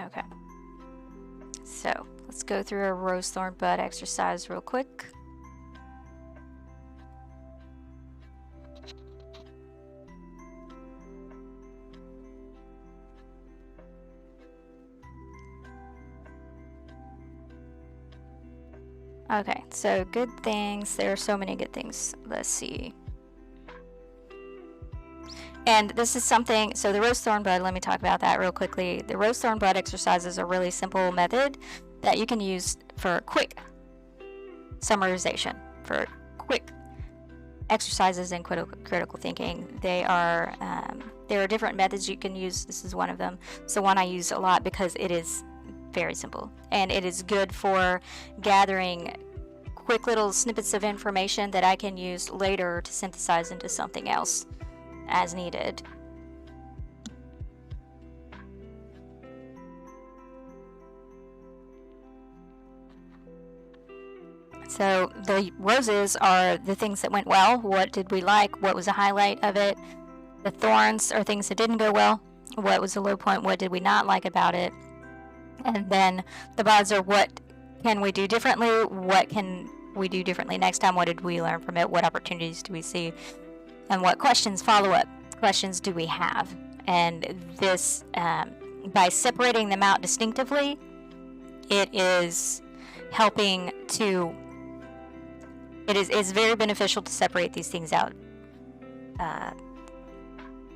Okay. So let's go through a rose thorn bud exercise real quick. Okay, so good things. There are so many good things. Let's see. And this is something, so the rose thorn bud, let me talk about that real quickly. The rose thorn bud exercise is a really simple method that you can use for quick summarization, for quick exercises in critical thinking. There are different methods you can use. This is one of them. It's the one I use a lot because it is very simple, and it is good for gathering quick little snippets of information that I can use later to synthesize into something else as needed. So the roses are the things that went well. What did we like? What was a highlight of it? The thorns are things that didn't go well. What was the low point? What did we not like about it? And then the buds are what can we do differently? What can we do differently next time? What did we learn from it? What opportunities do we see? And what questions, follow-up questions do we have? And this, by separating them out distinctively, it is helping to, it's very beneficial to separate these things out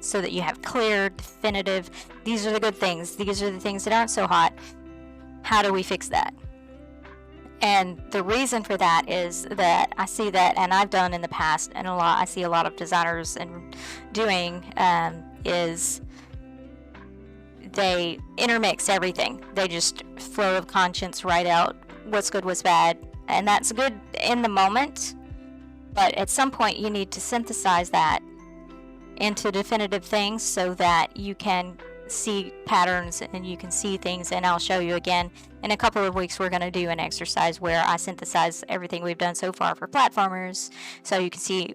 so that you have clear, definitive, these are the good things, these are the things that aren't so hot. How do we fix that? And the reason for that is that I see that, and I've done in the past, and I see a lot of designers and doing, is they intermix everything. They just flow of conscience write out what's good, what's bad, and that's good in the moment, but at some point you need to synthesize that into definitive things so that you can see patterns and you can see things. And I'll show you again in a couple of weeks. We're going to do an exercise where I synthesize everything we've done so far for platformers, so you can see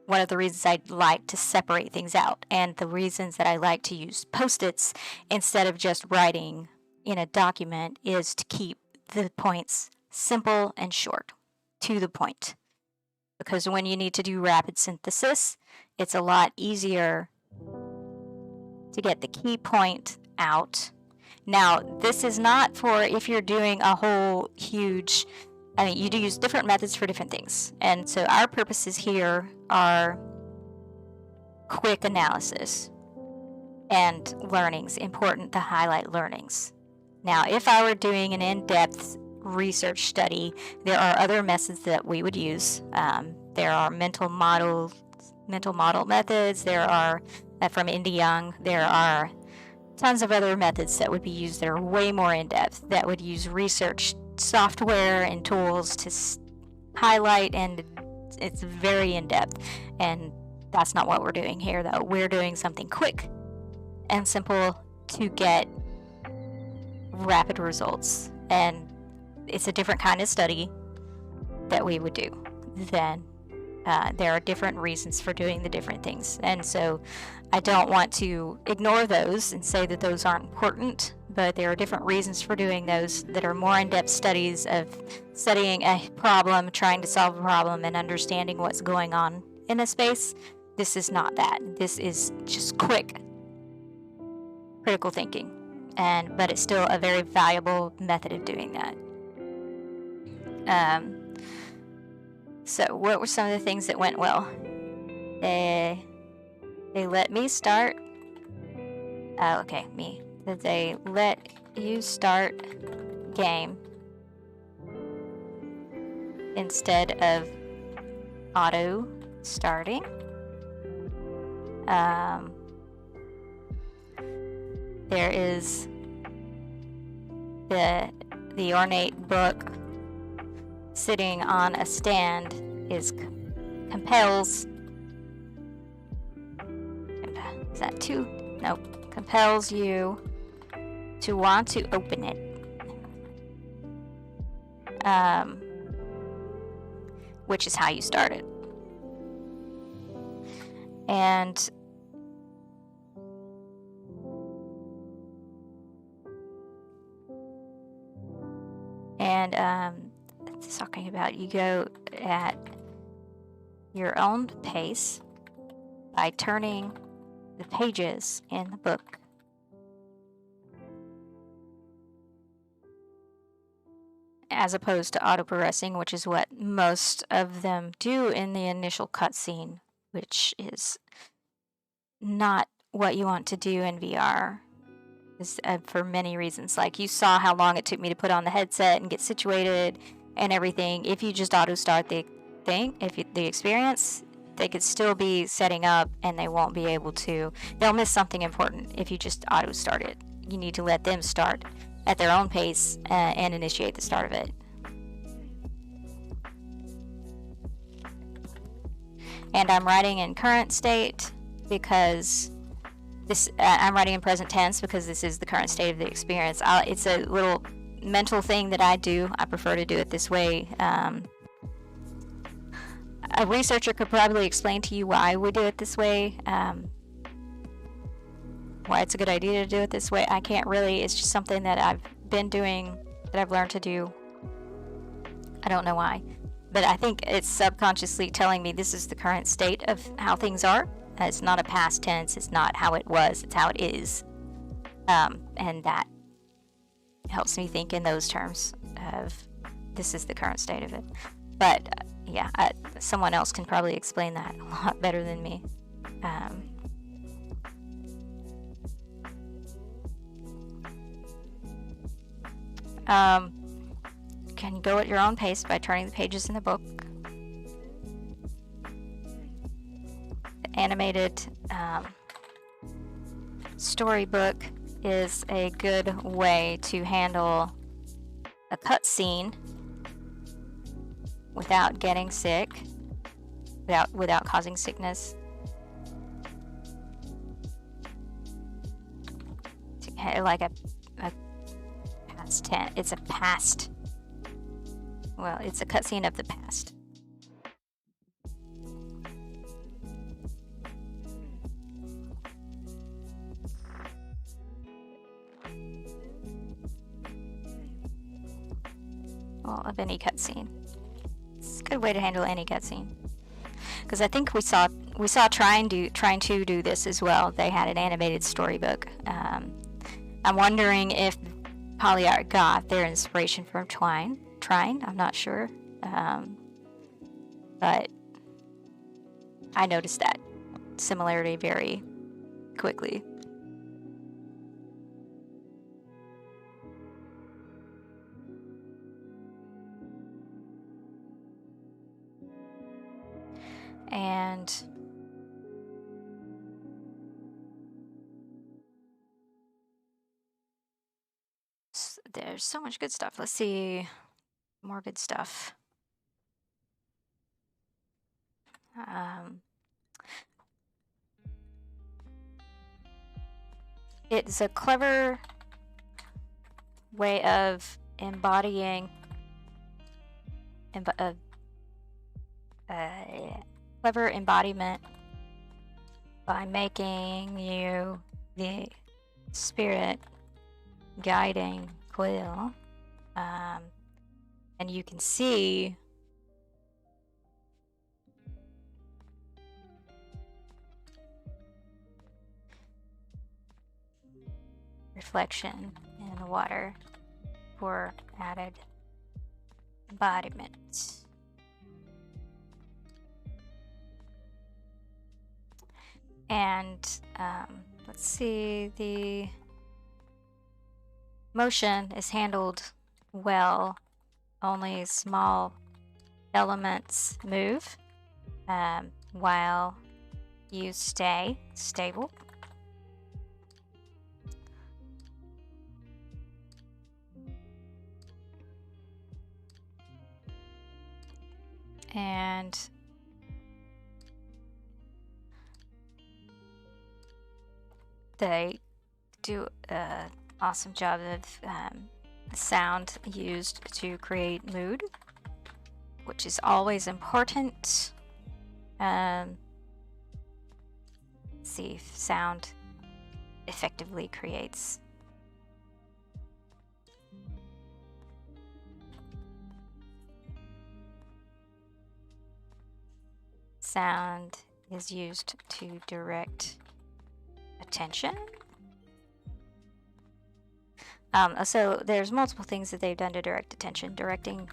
one of the reasons I like to separate things out, and the reasons that I like to use post-its instead of just writing in a document is to keep the points simple and short, to the point. Because when you need to do rapid synthesis, it's a lot easier to get the key point out. Now, this is not for if you're doing a whole huge, I mean, you do use different methods for different things. And so our purposes here are quick analysis and learnings, important to highlight learnings. Now, if I were doing an in-depth research study, there are other methods that we would use. There are mental model methods. There are from Indy Young. There are tons of other methods that would be used that are way more in-depth, that would use research software and tools to highlight, and it's very in-depth. And that's not what we're doing here, though. We're doing something quick and simple to get rapid results, and it's a different kind of study that we would do. Then there are different reasons for doing the different things, and so I don't want to ignore those and say that those aren't important, but there are different reasons for doing those that are more in-depth studies of studying a problem, trying to solve a problem, and understanding what's going on in a space. This is not that. This is just quick critical thinking, but it's still a very valuable method of doing that. So what were some of the things that went well? They let me start. They let you start game instead of auto starting. There is the ornate book sitting on a stand compels. Is that two? Nope. Compels you to want to open it. Which is how you start it. And And it's talking about you go at your own pace by turning the pages in the book. As opposed to auto-progressing, which is what most of them do in the initial cutscene, which is not what you want to do in VR. For many reasons. Like, you saw how long it took me to put on the headset and get situated and everything. If you just auto-start the thing, the experience, they could still be setting up and they won't be able to. They'll miss something important if you just auto-start it. You need to let them start at their own pace and initiate the start of it. And I'm writing in current state because I'm writing in present tense because this is the current state of the experience. It's a little mental thing that I do. I prefer to do it this way. A researcher could probably explain to you why we do it this way, why it's a good idea to do it this way. I can't really. It's just something that I've been doing, that I've learned to do. I don't know why, but I think it's subconsciously telling me this is the current state of how things are. It's not a past tense. It's not how it was. It's how it is. And that helps me think in those terms of this is the current state of it. But yeah, someone else can probably explain that a lot better than me. Can you go at your own pace by turning the pages in the book. Animated storybook is a good way to handle a cutscene without getting sick, without causing sickness. Like a past tense. It's a past. Well, it's a cutscene of the past. Well, of any cutscene. It's a good way to handle any cutscene. Because I think we saw trying to do this as well. They had an animated storybook. I'm wondering if Polyarc got their inspiration from Trine. I'm not sure, but I noticed that similarity very quickly. And there's so much good stuff. Let's see. More good stuff. It's a clever way of embodying clever embodiment by making you the spirit guiding Quill. And you can see reflection in the water for added embodiment. And let's see, the motion is handled well. Only small elements move while you stay stable. And they do an awesome job of sound used to create mood, which is always important. See if sound effectively creates sound is used to direct attention. So there's multiple things that they've done to direct attention. Directing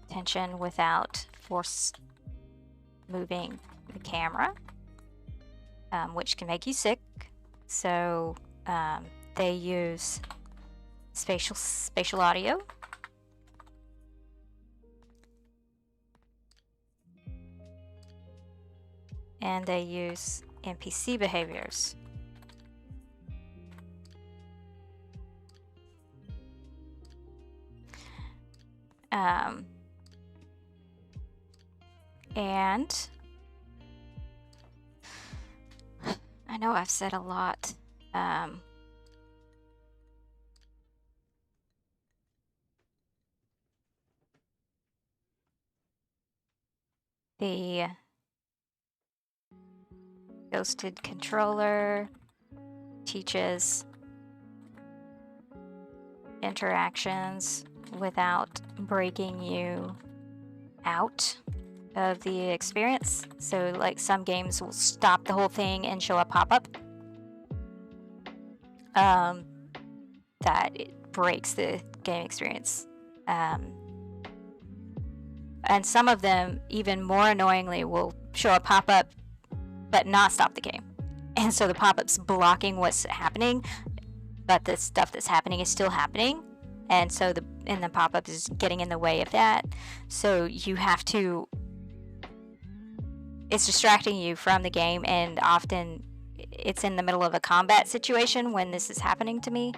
attention without force moving the camera, which can make you sick. So they use spatial audio. And they use NPC behaviors. And I know I've said a lot. The ghosted controller teaches interactions without breaking you out of the experience. So like some games will stop the whole thing and show a pop-up that it breaks the game experience. And some of them, even more annoyingly, will show a pop-up but not stop the game. And so the pop-up's blocking what's happening, but the stuff that's happening is still happening. And so the pop-up is getting in the way of that. So you have to... It's distracting you from the game, and often it's in the middle of a combat situation when this is happening to me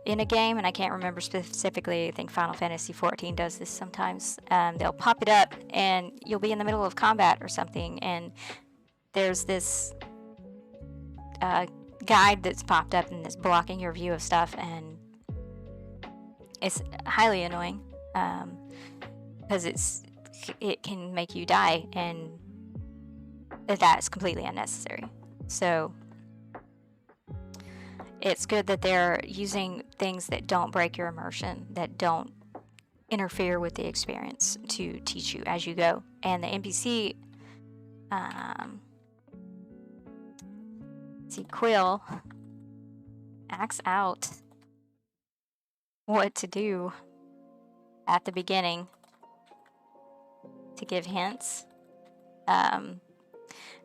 in a game, and I can't remember specifically. I think Final Fantasy XIV does this sometimes. They'll pop it up, and you'll be in the middle of combat or something, and there's this guide that's popped up and is blocking your view of stuff, and it's highly annoying because it can make you die, and that's completely unnecessary. So it's good that they're using things that don't break your immersion, that don't interfere with the experience, to teach you as you go. And the NPC, Quill acts out what to do at the beginning to give hints.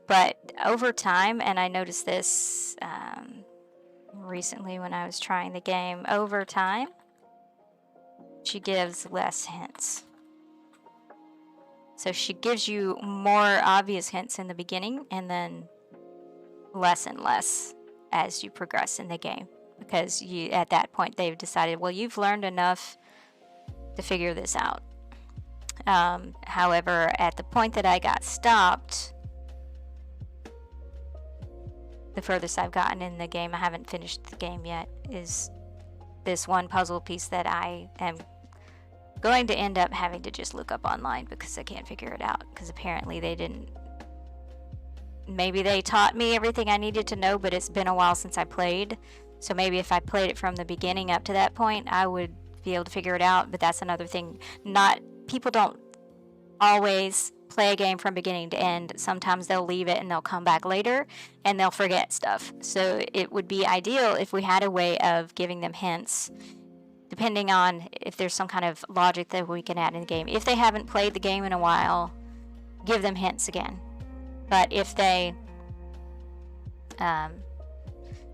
But over time, and I noticed this recently when I was trying the game, over time, she gives less hints. So she gives you more obvious hints in the beginning, and then less and less as you progress in the game. Because at that point, they've decided, well, you've learned enough to figure this out. However, at the point that I got stopped, the furthest I've gotten in the game, I haven't finished the game yet, is this one puzzle piece that I am going to end up having to just look up online because I can't figure it out. Because apparently they didn't... Maybe they taught me everything I needed to know, but it's been a while since I played. So maybe if I played it from the beginning up to that point, I would be able to figure it out. But that's another thing. People don't always play a game from beginning to end. Sometimes they'll leave it and they'll come back later and they'll forget stuff. So it would be ideal if we had a way of giving them hints, depending on if there's some kind of logic that we can add in the game. If they haven't played the game in a while, give them hints again. But if they or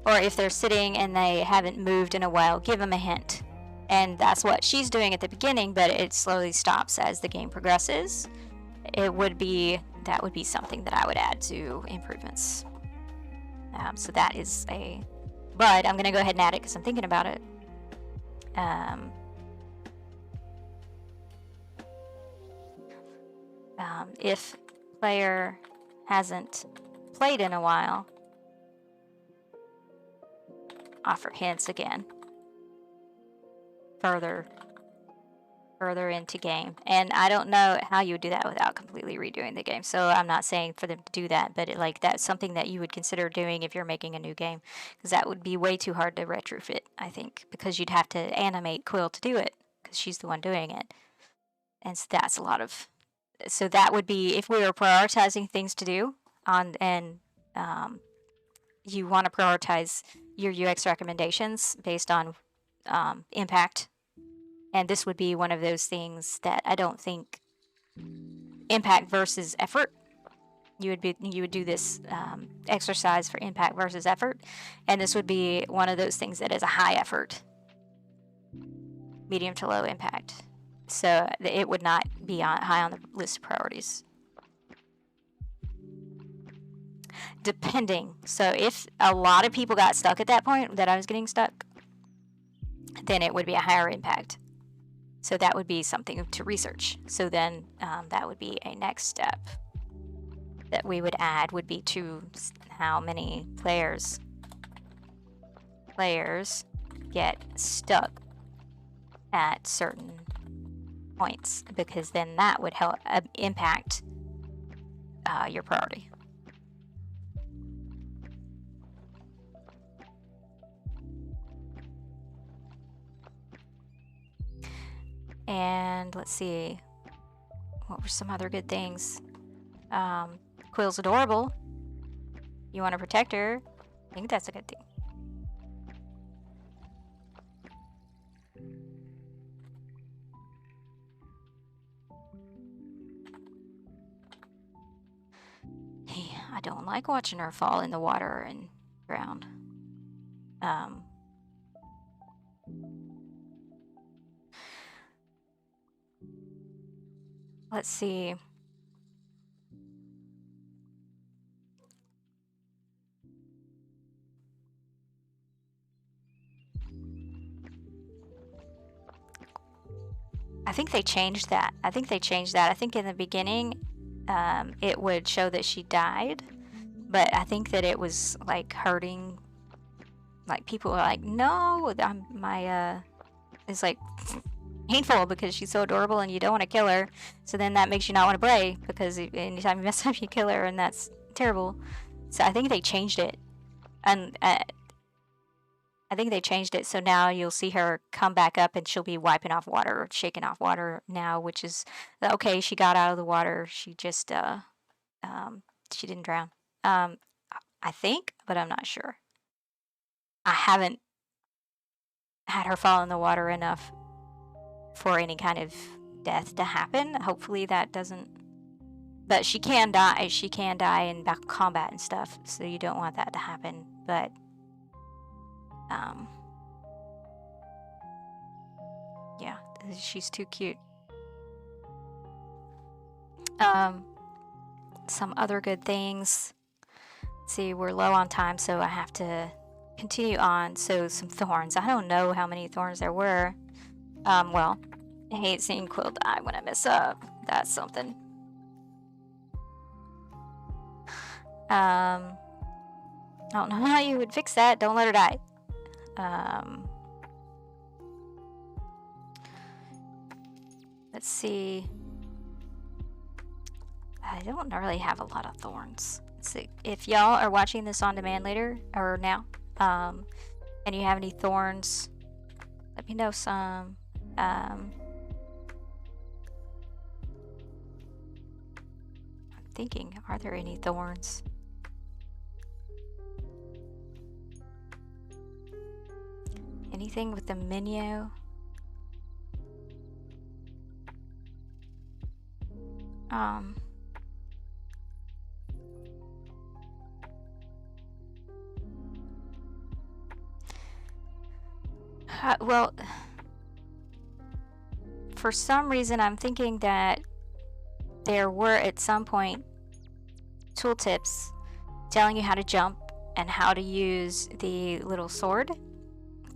if they're sitting and they haven't moved in a while, give them a hint. And that's what she's doing at the beginning, but it slowly stops as the game progresses. That would be something that I would add to improvements. So that is but I'm going to go ahead and add it because I'm thinking about it. If player hasn't played in a while, offer hints again. Further into game. And I don't know how you would do that without completely redoing the game. So I'm not saying for them to do that, but that's something that you would consider doing if you're making a new game, because that would be way too hard to retrofit, I think, because you'd have to animate Quill to do it because she's the one doing it. And so that's a lot of So that would be if we were prioritizing things to do on, and you want to prioritize your UX recommendations based on impact. And this would be one of those things that I don't think impact versus effort. You would do this exercise for impact versus effort, and this would be one of those things that is a high effort, medium to low impact. So it would not be high on the list of priorities. Depending. So if a lot of people got stuck at that point that I was getting stuck, then it would be a higher impact. So that would be something to research. So then that would be a next step that we would add, would be to how many players get stuck at certain points, because then that would help impact your priority. And let's see, what were some other good things? Quill's adorable. You want to protect her. I think that's a good thing. I don't like watching her fall in the water and drown. Let's see. I think they changed that. I think in the beginning, it would show that she died, but I think that it was like hurting. Like people were like, "No, it's like painful because she's so adorable and you don't want to kill her." So then that makes you not want to play, because anytime you mess up, you kill her, and that's terrible. So I think they changed it, and I think they changed it, so now you'll see her come back up and she'll be wiping off water or shaking off water now, which is okay. She got out of the water. She just she didn't drown. I think, but I'm not sure. I haven't had her fall in the water enough for any kind of death to happen. Hopefully that doesn't. But she can die. She can die in combat and stuff, so you don't want that to happen. But yeah, she's too cute. Some other good things. Let's see, we're low on time, so I have to continue on. So some thorns. I don't know how many thorns there were. Well, I hate seeing Quill die when I mess up. That's something. I don't know how you would fix that. Don't let her die. Let's see. I don't really have a lot of thorns. Let's see. If y'all are watching this on demand later, or now, and you have any thorns, let me know some. I'm thinking, are there any thorns? Anything with the menu? Well, for some reason I'm thinking that there were at some point tooltips telling you how to jump and how to use the little sword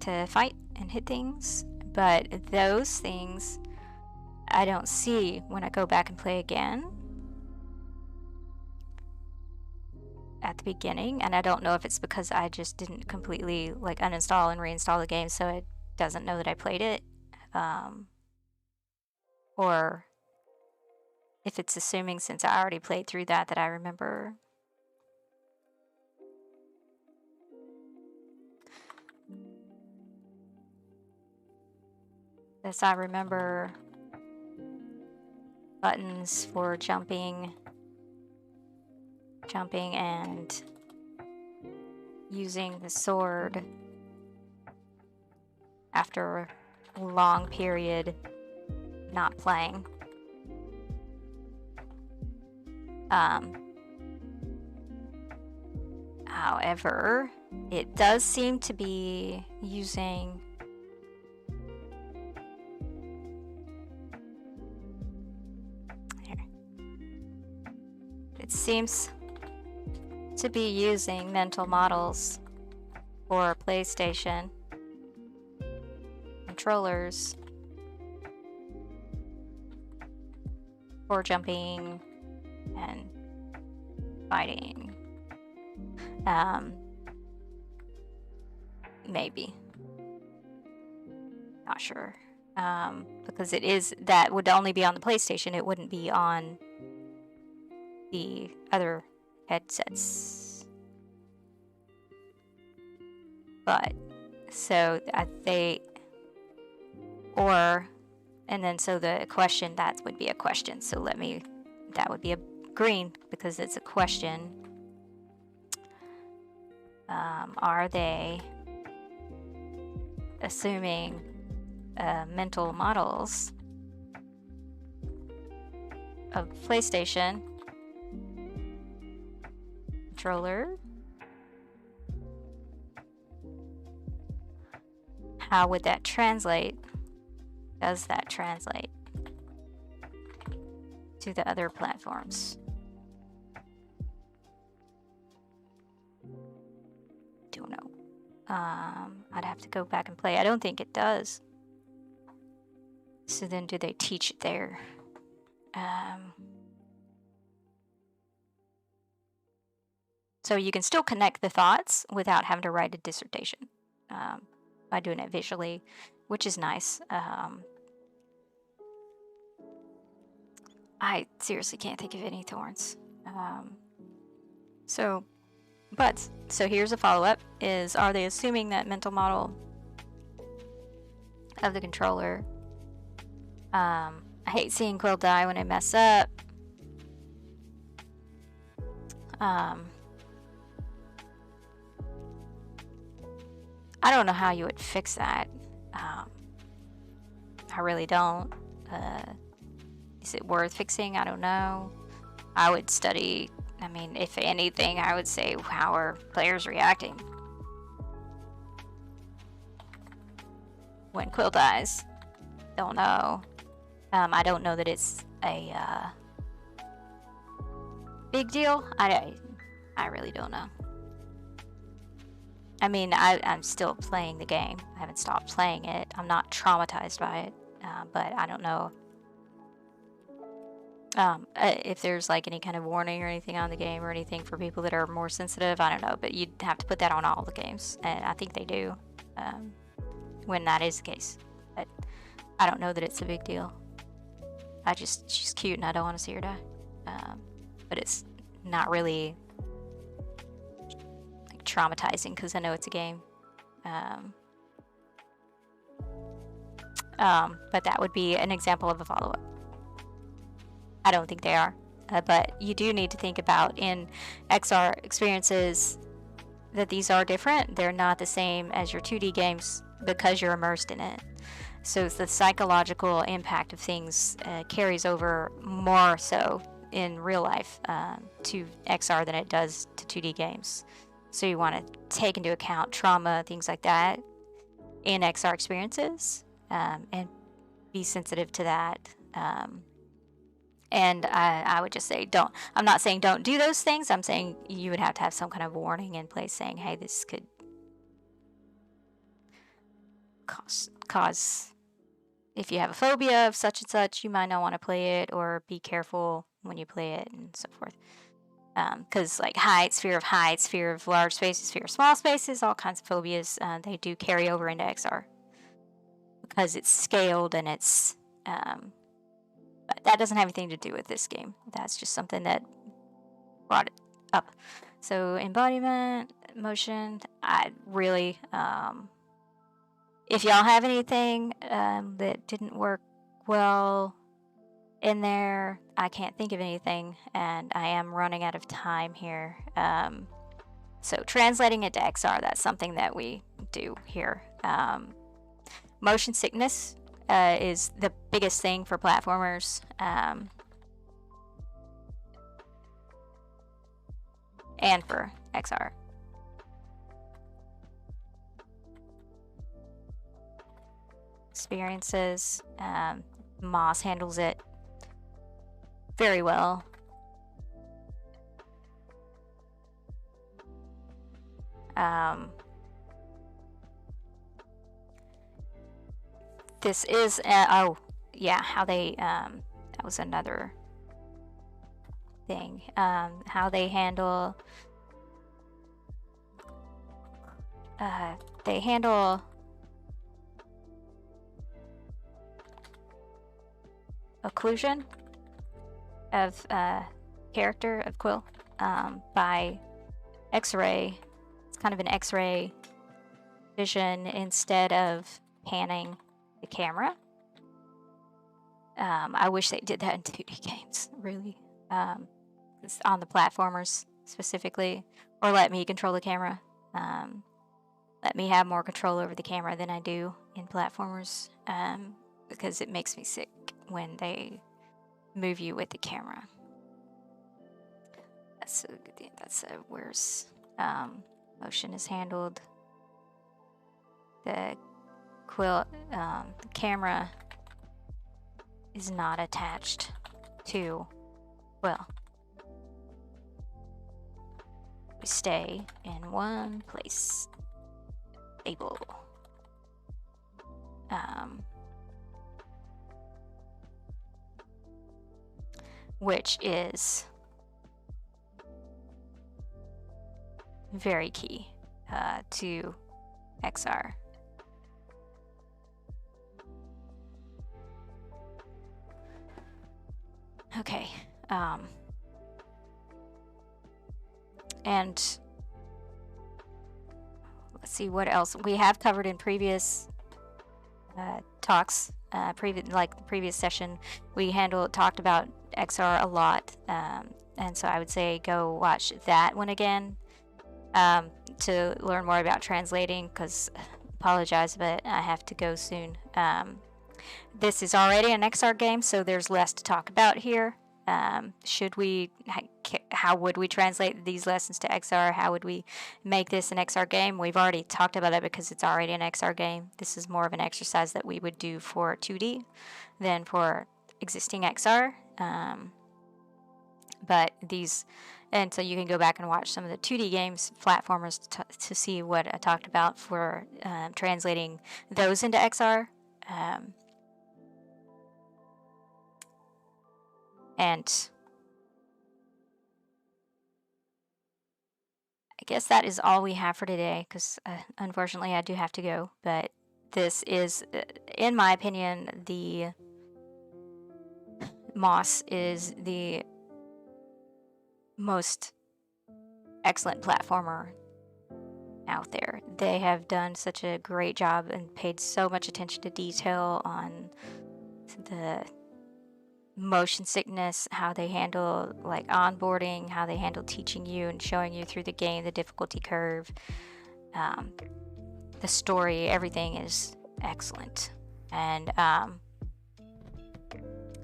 to fight and hit things, but those things I don't see when I go back and play again at the beginning, and I don't know if it's because I just didn't completely like uninstall and reinstall the game, so it doesn't know that I played it, or if it's assuming since I already played through that I remember. As I remember buttons for jumping and using the sword after a long period not playing. However, it does seem to be using it seems to be using mental models for PlayStation controllers for jumping and fighting. Maybe. Not sure. Because that would only be on the PlayStation, it wouldn't be on the other headsets. But, so so the question, that would be a question. So that would be a green because it's a question. Are they assuming mental models of PlayStation controller? How would that translate? Does that translate to the other platforms? Don't know. I'd have to go back and play. I don't think it does. So then do they teach it there? So you can still connect the thoughts without having to write a dissertation by doing it visually, which is nice. I seriously can't think of any thorns. So here's a follow-up, are they assuming that mental model of the controller? I hate seeing Quill die when I mess up. I don't know how you would fix that. I really don't. Is it worth fixing? I don't know. I would study. I mean, if anything, I would say, how are players reacting when Quill dies? Don't know. I don't know that it's a big deal. I really don't know. I mean, I'm still playing the game. I haven't stopped playing it. I'm not traumatized by it, but I don't know if there's like any kind of warning or anything on the game or anything for people that are more sensitive. I don't know, but you'd have to put that on all the games, and I think they do when that is the case. But I don't know that it's a big deal. She's cute and I don't want to see her die. But it's not really like traumatizing because I know it's a game. But that would be an example of a follow-up. I don't think they are. But you do need to think about in XR experiences that these are different. They're not the same as your 2D games because you're immersed in it. So the psychological impact of things carries over more so in real life to XR than it does to 2D games. So you want to take into account trauma, things like that in XR experiences, and be sensitive to that. And I would just say I'm not saying don't do those things. I'm saying you would have to have some kind of warning in place saying, hey, this could cause if you have a phobia of such and such, you might not want to play it, or be careful when you play it and so forth. Because like heights, fear of large spaces, fear of small spaces, all kinds of phobias, they do carry over into XR because it's scaled and it's but that doesn't have anything to do with this game. That's just something that brought it up. So embodiment, motion, I really if y'all have anything that didn't work well in there. I can't think of anything, and I am running out of time here. So translating it to XR, that's something that we do here. Motion sickness is the biggest thing for platformers. And for XR. Experiences. Moss handles it very well. This is oh yeah, how they that was another thing. How they handle occlusion of character of Quill by X-ray. It's kind of an X-ray vision instead of panning the camera. I wish they did that in 2D games, really. On the platformers specifically, or let me control the camera. Let me have more control over the camera than I do in platformers, because it makes me sick when they move you with the camera. That's a good thing. That's where's motion is handled. The Quill the camera is not attached to Quill. We stay in one place. Stable. Which is very key to XR. Okay. And let's see what else we have covered in previous talks. Like the previous session, we talked about XR a lot, and so I would say go watch that one again to learn more about translating. Because apologize, but I have to go soon. This is already an XR game, so there's less to talk about here. How would we translate these lessons to XR? How would we make this an XR game? We've already talked about that because it's already an XR game. This is more of an exercise that we would do for 2D than for existing XR. And so you can go back and watch some of the 2D games, platformers, to see what I talked about for translating those into XR. And I guess that is all we have for today, because unfortunately I do have to go. But this is, in my opinion, the Moss is the most excellent platformer out there. They have done such a great job and paid so much attention to detail on the motion sickness, how they handle like onboarding, how they handle teaching you and showing you through the game, the difficulty curve, the story, everything is excellent. And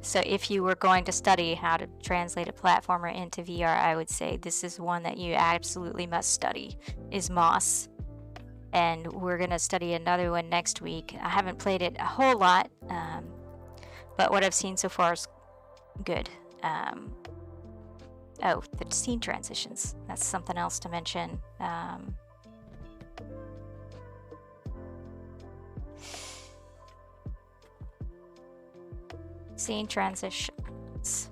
so if you were going to study how to translate a platformer into VR, I would say this is one that you absolutely must study, is Moss. And we're going to study another one next week. I haven't played it a whole lot, but what I've seen so far is good. Oh, the scene transitions. That's something else to mention. Scene transitions.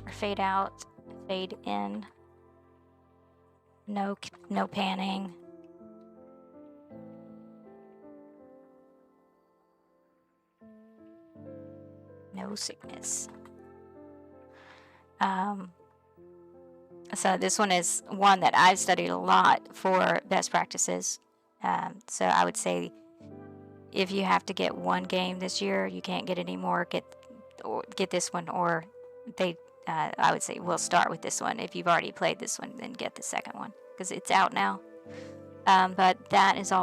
Or fade out, fade in. No panning. No sickness. So this one is one that I've studied a lot for best practices. So I would say if you have to get one game this year, you can't get any more. Get this one, or I would say we'll start with this one. If you've already played this one, then get the second one because it's out now. But that is all we